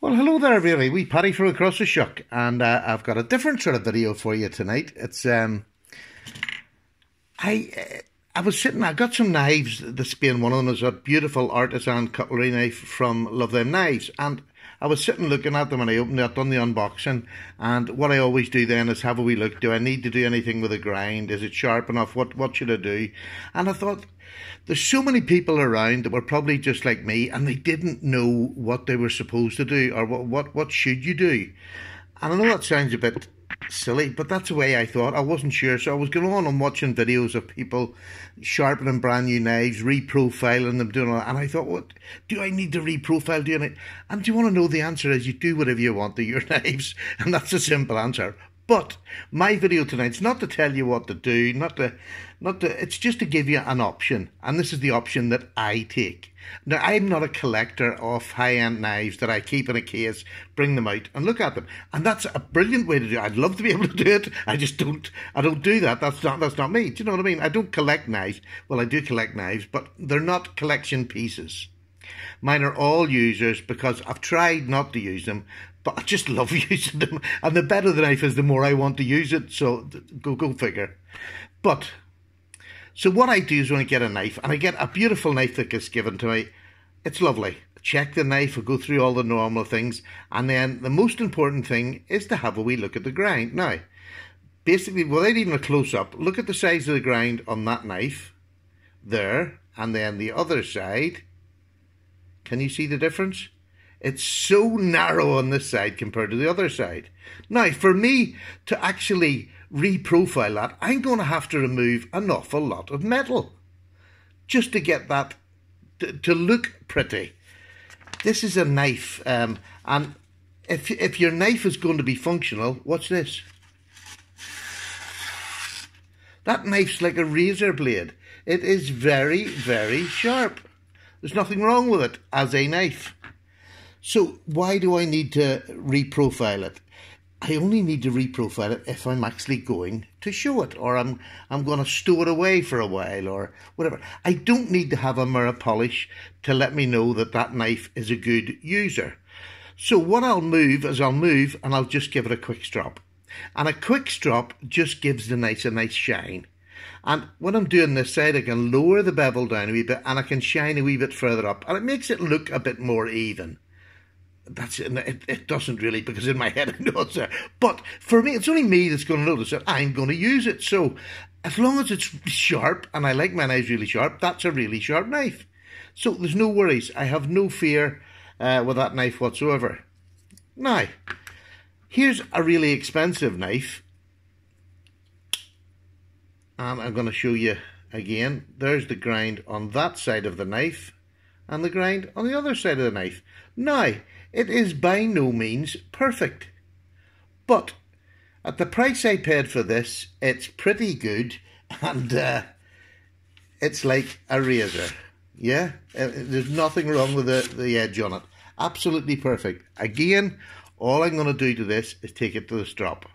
Well, hello there, everybody. Wee Paddy from across the shuck, and I've got a different sort of video for you tonight. It's I was sitting. I got some knives. This being one of them is a beautiful artisan cutlery knife from Love Them Knives, and I was sitting looking at them, and I opened it, done the unboxing, and what I always do then is have a wee look. Do I need to do anything with the grind? Is it sharp enough? What should I do? And I thought, there's so many people around that were probably just like me, and they didn't know what they were supposed to do, or what should you do. And I know that sounds a bit silly, but that's the way I thought. I wasn't sure, so I was going on and watching videos of people sharpening brand new knives, reprofiling them, doing all that, and I thought, what do I need to reprofile doing it? And do you want to know the answer is you do whatever you want to your knives, and that's a simple answer. But my video tonight's not to tell you what to do, it's just to give you an option, and this is the option that I take. Now, I'm not a collector of high-end knives that I keep in a case, bring them out and look at them, and that's a brilliant way to do it. I'd love to be able to do it. I don't do that. That's not me. Do you know what I mean? I don't collect knives. Well, I do collect knives, but they're not collection pieces. Mine are all users because I've tried not to use them, but I just love using them. And the better the knife is, the more I want to use it. So go figure. But so what I do is when I get a knife, and I get a beautiful knife that gets given to me, it's lovely. Check the knife, I go through all the normal things, and then the most important thing is to have a wee look at the grind. Now, basically, without even a close-up, look at the size of the grind on that knife, there, and then the other side. Can you see the difference? It's so narrow on this side compared to the other side. Now, for me to actually reprofile that, I'm going to have to remove an awful lot of metal just to get that to look pretty. This is a knife, and if your knife is going to be functional, watch this. That knife's like a razor blade. It is very, very sharp. There's nothing wrong with it as a knife. So why do I need to reprofile it? I only need to reprofile it if I'm actually going to show it, or I'm going to stow it away for a while, or whatever. I don't need to have a mirror polish to let me know that that knife is a good user. So what I'll move is I'll move and I'll just give it a quick strop. And a quick strop just gives the knife a nice shine. And when I'm doing this side, I can lower the bevel down a wee bit and I can shine a wee bit further up, and it makes it look a bit more even. That's it. It doesn't really, because in my head I know it's there. But for me, it's only me that's going to notice it. I'm going to use it. So as long as it's sharp, and I like my knives really sharp, that's a really sharp knife. So there's no worries. I have no fear with that knife whatsoever. Now, here's a really expensive knife. And I'm going to show you again. There's the grind on that side of the knife, and the grind on the other side of the knife. Now, it is by no means perfect, but at the price I paid for this, it's pretty good, and it's like a razor. Yeah, there's nothing wrong with the edge on it. Absolutely perfect. Again, all I'm going to do to this is take it to the strop.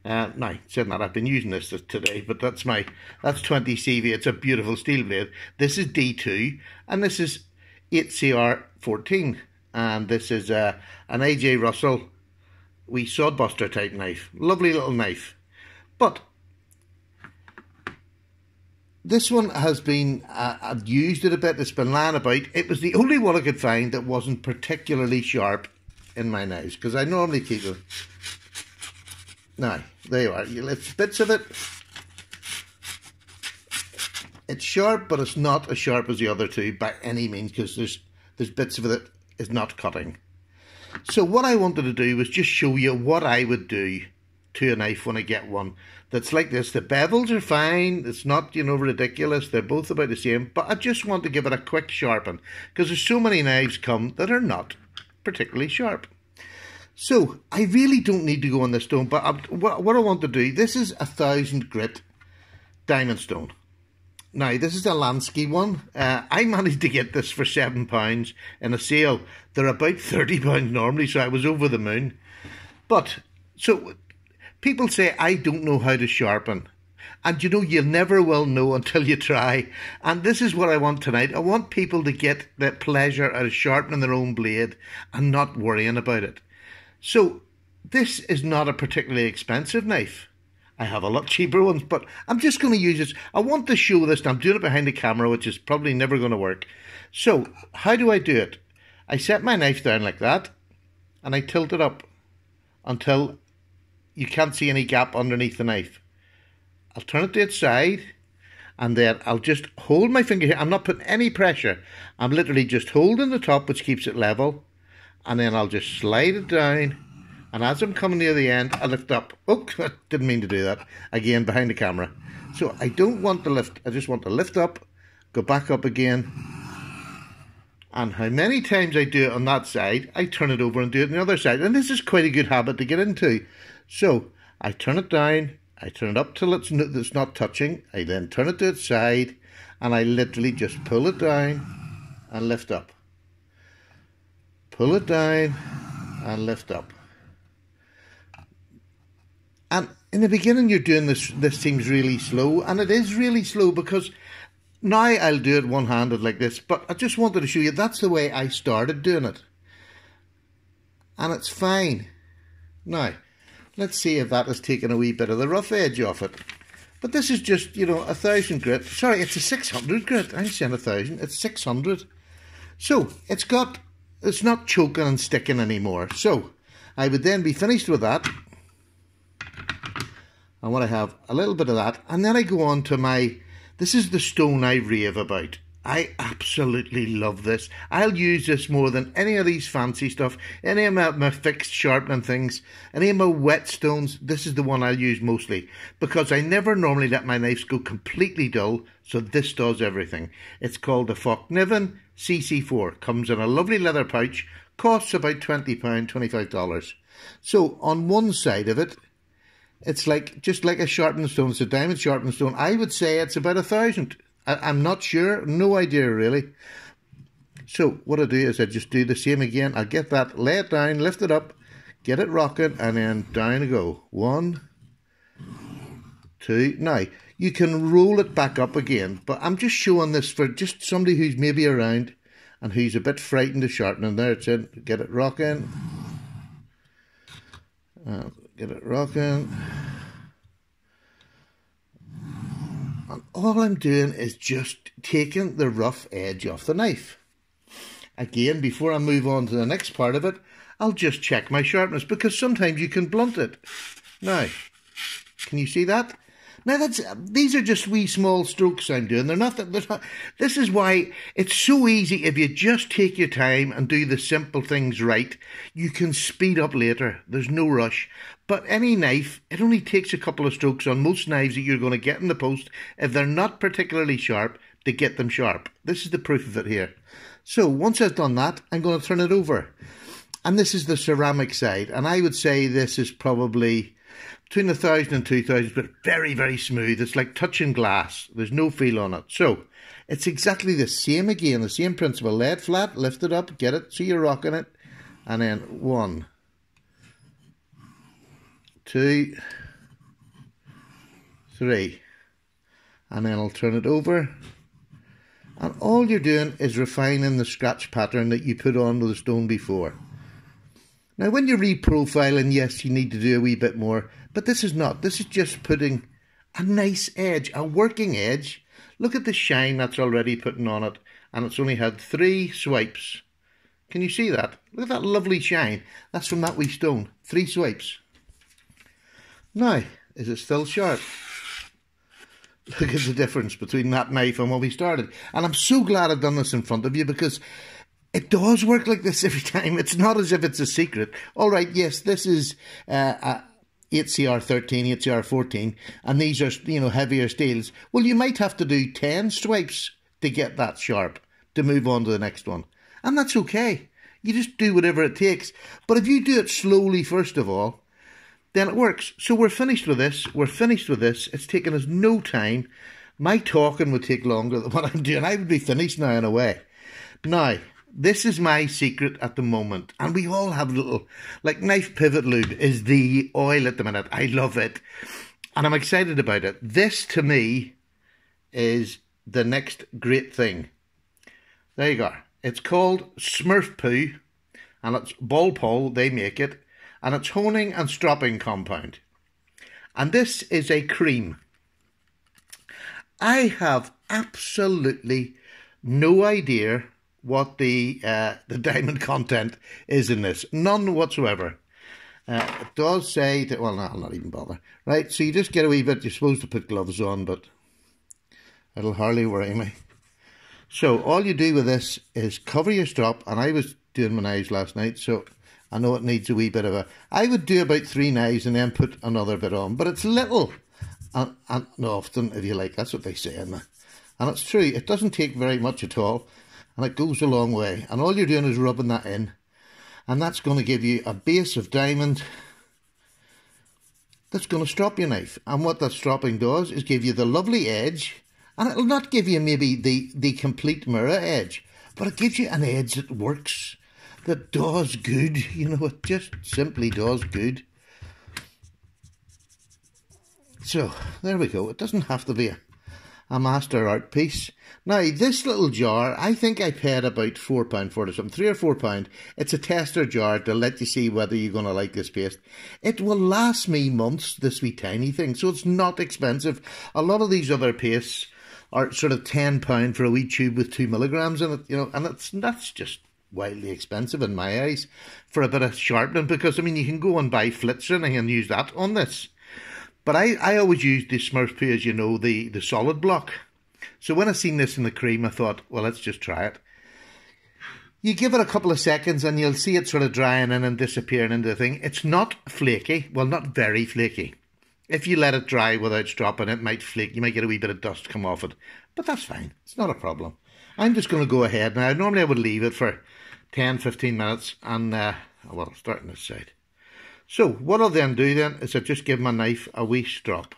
Now, saying that, I've been using this today, but that's 20 CV. It's a beautiful steel blade. This is D2, and this is 8CR14, and this is an AJ Russell wee sodbuster type knife. Lovely little knife. But this one has been, I've used it a bit, it's been lying about. It was the only one I could find that wasn't particularly sharp in my knives, because I normally keep them. Now, there you are. You lift bits of it. It's sharp, but it's not as sharp as the other two by any means, because there's bits of it that is not cutting. So what I wanted to do was just show you what I would do to a knife when I get one that's like this. The bevels are fine. It's not, ridiculous. They're both about the same. But I just want to give it a quick sharpen, because there's so many knives come that are not particularly sharp. So, I really don't need to go on this stone, but what I want to do, this is 1000 grit diamond stone. Now, this is a Lansky one. I managed to get this for £7 in a sale. They're about £30 normally, so I was over the moon. But, so, people say I don't know how to sharpen. And you know, you never will know until you try. And this is what I want tonight. I want people to get that pleasure out of sharpening their own blade and not worrying about it. So this is not a particularly expensive knife. I have a lot cheaper ones, but I'm just going to use this. I want to show this. I'm doing it behind the camera, which is probably never going to work. So how do I do it? I set my knife down like that, and I tilt it up until you can't see any gap underneath the knife. I'll turn it to its side, and then I'll just hold my finger here. I'm not putting any pressure. I'm literally just holding the top, which keeps it level, and then I'll just slide it down, and as I'm coming near the end, I lift up. Oh, I didn't mean to do that. Again, behind the camera. So I don't want to lift. I just want to lift up, go back up again, and how many times I do it on that side, I turn it over and do it on the other side. And this is quite a good habit to get into. So I turn it down, I turn it up till it's not touching. I then turn it to its side, and I literally just pull it down and lift up. Pull it down and lift up. And in the beginning, you're doing this seems really slow, and it is really slow because now I'll do it one-handed like this, but I just wanted to show you that's the way I started doing it. And it's fine. Now, let's see if that has taken a wee bit of the rough edge off it. But this is just, you know, 1000 grit. Sorry, it's a 600 grit. I'm saying 1000. It's 600. So, it's not choking and sticking anymore. So, I would then be finished with that. I want to have a little bit of that. And then I go on to this is the stone I rave about. I absolutely love this. I'll use this more than any of these fancy stuff, any of my fixed sharpening things, any of my whetstones. This is the one I'll use mostly because I never normally let my knives go completely dull, so this does everything. It's called the Fockniven CC4. Comes in a lovely leather pouch, costs about £20, $25. So on one side of it, it's just like a sharpened stone. It's a diamond sharpened stone. I would say it's about 1000. I'm not sure. No idea, really. So what I do is I just do the same again. I get that, lay it down, lift it up, get it rocking, and then down I go. 1, 2. Now, you can roll it back up again, but I'm just showing this for just somebody who's maybe around and who's a bit frightened of sharpening. There it's in. Get it rocking. Get it rocking. And all I'm doing is just taking the rough edge off the knife. Again, before I move on to the next part of it, I'll just check my sharpness because sometimes you can blunt it. Now, can you see that? Now these are just wee small strokes I'm doing. They're not. This is why it's so easy if you just take your time and do the simple things right. You can speed up later. There's no rush. But any knife, it only takes a couple of strokes on most knives that you're going to get in the post if they're not particularly sharp to get them sharp. This is the proof of it here. So once I've done that, I'm going to turn it over. And this is the ceramic side. And I would say this is probably between 1000 and 2000, but very, very smooth. It's like touching glass. There's no feel on it. So it's exactly the same again, the same principle. Lay it flat, lift it up, get it so you're rocking it. And then 1, 2, 3. And then I'll turn it over. And all you're doing is refining the scratch pattern that you put on with the stone before. Now when you're reprofiling, yes, you need to do a wee bit more. But this is not. This is just putting a nice edge, a working edge. Look at the shine that's already putting on it. And it's only had 3 swipes. Can you see that? Look at that lovely shine. That's from that wee stone. 3 swipes. Now, is it still sharp? Look at the difference between that knife and when we started. And I'm so glad I've done this in front of you because it does work like this every time. It's not as if it's a secret. All right, yes, this is 8CR13, 8CR14, and these are, you know, heavier steels. Well, you might have to do 10 swipes to get that sharp to move on to the next one. And that's okay. You just do whatever it takes. But if you do it slowly, first of all, then it works. So we're finished with this. We're finished with this. It's taken us no time. My talking would take longer than what I'm doing. I would be finished now in a way. Now, this is my secret at the moment. And we all have little, like knife pivot lube is the oil at the minute. I love it. and I'm excited about it. This, to me, is the next great thing. There you go. It's called Smurf Poo, and it's Ball they make it, and it's honing and stropping compound. And this is a cream. I have absolutely no idea what the diamond content is in this. None whatsoever. It does say that, well, no, I'll not even bother. Right, so you just get a wee bit. You're supposed to put gloves on, but it'll hardly worry me. So all you do with this is cover your strop, and I was doing my knives last night, so I know it needs a wee bit of a... I would do about 3 knives and then put another bit on, but it's little. And often, if you like, that's what they say in there. And it's true, it doesn't take very much at all, and it goes a long way. And all you're doing is rubbing that in, and that's going to give you a base of diamond that's going to strop your knife. And what that stropping does is give you the lovely edge, and it'll not give you maybe the complete mirror edge, but it gives you an edge that works, that does good. You know, it just simply does good. So, there we go. It doesn't have to be a master art piece. Now, this little jar, I think I paid about £4 for it or something, £3 or £4. It's a tester jar to let you see whether you're going to like this paste. It will last me months, this wee tiny thing, so it's not expensive. A lot of these other pastes are sort of £10 for a wee tube with 2 milligrams in it, you know, and that's just wildly expensive in my eyes for a bit of sharpening, because, I mean, you can go and buy Flitzering and use that on this. But I always use the Smurf Poo, as you know, the solid block. So when I seen this in the cream, I thought, well, let's just try it. You give it a couple of seconds and you'll see it sort of drying in and disappearing into the thing. It's not flaky. Well, not very flaky. If you let it dry without stropping, it might flake. You might get a wee bit of dust come off it. But that's fine. It's not a problem. I'm just going to go ahead now. Normally I would leave it for 10, 15 minutes and, well, start on this side. So, what I'll then do then is I just give my knife a wee strop.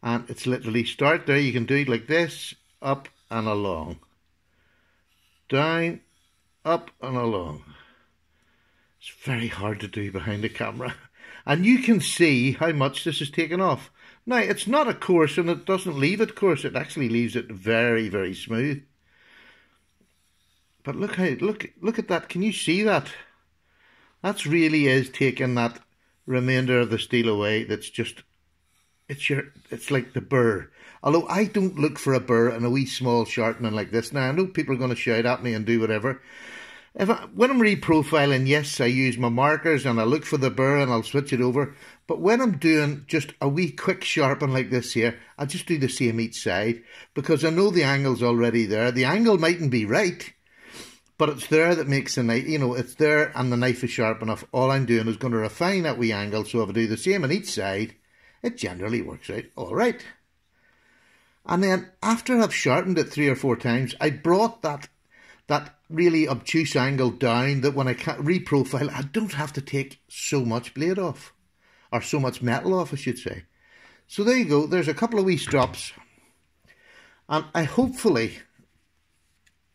And it's literally start there. You can do it like this, up and along. Down, up and along. It's very hard to do behind the camera. And you can see how much this is taken off. Now, it's not a coarse, and it doesn't leave it coarse. It actually leaves it very, very smooth. But look at that. Can you see that? That really is taking that remainder of the steel away. That's just, it's like the burr. Although I don't look for a burr in a wee small sharpening like this. Now, I know people are going to shout at me and do whatever. When I'm reprofiling, yes, I use my markers and I look for the burr and I'll switch it over. But when I'm doing just a wee quick sharpen like this here, I just do the same each side, because I know the angle's already there. The angle mightn't be right, but it's there that makes the knife, you know, it's there and the knife is sharp enough. All I'm doing is going to refine that wee angle, so if I do the same on each side, it generally works out all right. And then after I've sharpened it 3 or 4 times, I brought that really obtuse angle down, that when I reprofile, I don't have to take so much blade off, or so much metal off, I should say. So there you go. There's a couple of wee strops, and hopefully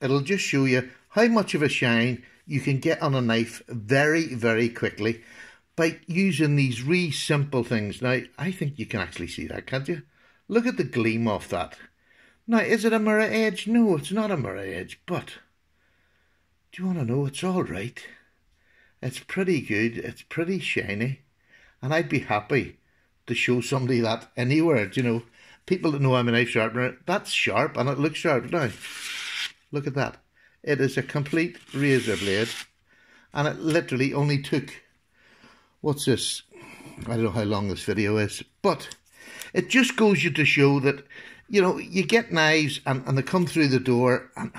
it'll just show you how much of a shine you can get on a knife very, very quickly by using these really simple things. Now, I think you can actually see that, can't you? Look at the gleam off that. Now, is it a mirror edge? No, it's not a mirror edge, but do you want to know? It's all right. It's pretty good. It's pretty shiny. And I'd be happy to show somebody that anywhere. You know, people that know I'm a knife sharpener, that's sharp and it looks sharp. Now, look at that. It is a complete razor blade, and it literally only took, what's this? I don't know how long this video is, but it just goes you to show that, you know, you get knives and they come through the door, and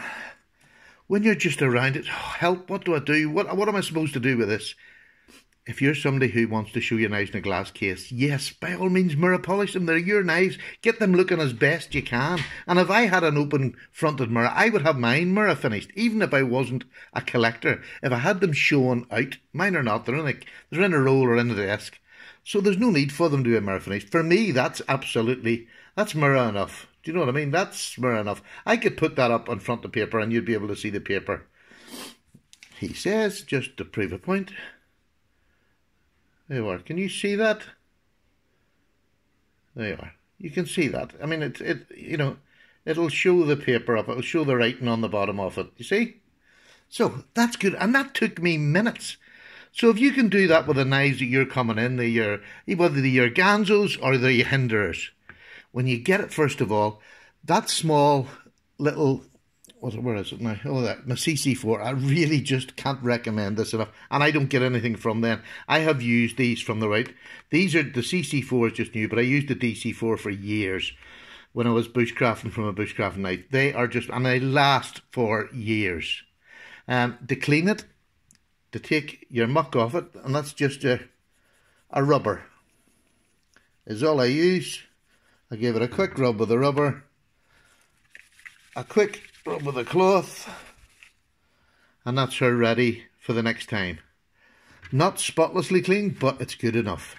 when you're just around it, oh, help, what do I do? What am I supposed to do with this? If you're somebody who wants to show your knives in a glass case, yes, by all means, mirror polish them. They're your knives. Get them looking as best you can. And if I had an open-fronted mirror, I would have mine mirror finished, even if I wasn't a collector. If I had them showing out, mine are not. They're in a roll or in the desk. So there's no need for them to be mirror finished. For me, that's mirror enough. Do you know what I mean? That's mirror enough. I could put that up on front of paper and you'd be able to see the paper. He says, just to prove a point. There you are. Can you see that? There you are. You can see that. I mean, it'll show the paper up. It'll show the writing on the bottom of it. You see? So that's good. And that took me minutes. So if you can do that with the knives that you're coming in, whether they're Ganzos or they're Hinderers, when you get it, first of all, that small little, where is it now? Oh, my CC4. I really just can't recommend this enough. And I don't get anything from them. I have used these from the right. These are, the CC4 is just new, but I used the DC4 for years when I was bushcrafting from a bushcrafting knife. They are just, and they last for years. To clean it, to take your muck off it, and that's just a rubber, is all I use. I give it a quick rub with the rubber, a quick rub with the cloth, and that's her ready for the next time. Not spotlessly clean, but it's good enough.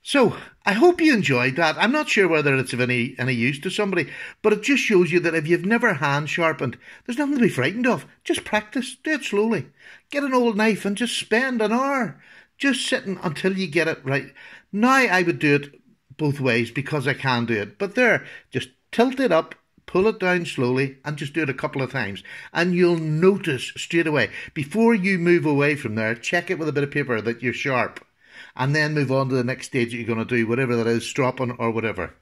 So, I hope you enjoyed that. I'm not sure whether it's of any use to somebody, but it just shows you that if you've never hand sharpened, there's nothing to be frightened of. Just practice. Do it slowly. Get an old knife and just spend an hour just sitting until you get it right. Now I would do it both ways because I can do it. But there, just tilt it up, pull it down slowly, and just do it a couple of times. And you'll notice straight away, before you move away from there, check it with a bit of paper that you're sharp. And then move on to the next stage that you're going to do, whatever that is, stropping or whatever.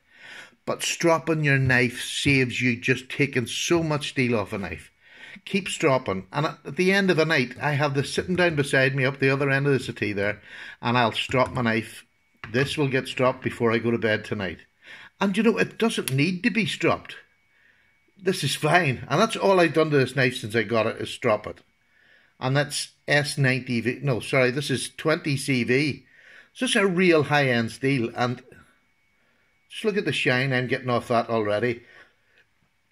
But stropping your knife saves you just taking so much steel off a knife. Keep stropping. And at the end of the night, I have this sitting down beside me up the other end of the settee there, and I'll strop my knife. This will get stropped before I go to bed tonight. And you know, it doesn't need to be stropped. This is fine. And that's all I've done to this knife since I got it, is strop it. And that's S90V. No, sorry, this is 20CV. So it's a real high-end steel, and just look at the shine I'm getting off that already.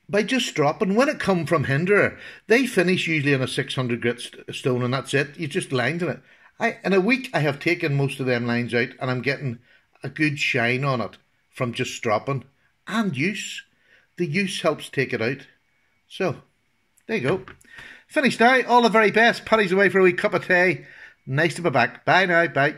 By just stropping, when it come from Hinderer, they finish usually on a 600 grit stone, and that's it. You just lined in it. In a week, I have taken most of them lines out, and I'm getting a good shine on it from just stropping. And use. The use helps take it out. So, there you go. Finished now. All the very best. Paddy's away for a wee cup of tea. Nice to be back. Bye now. Bye.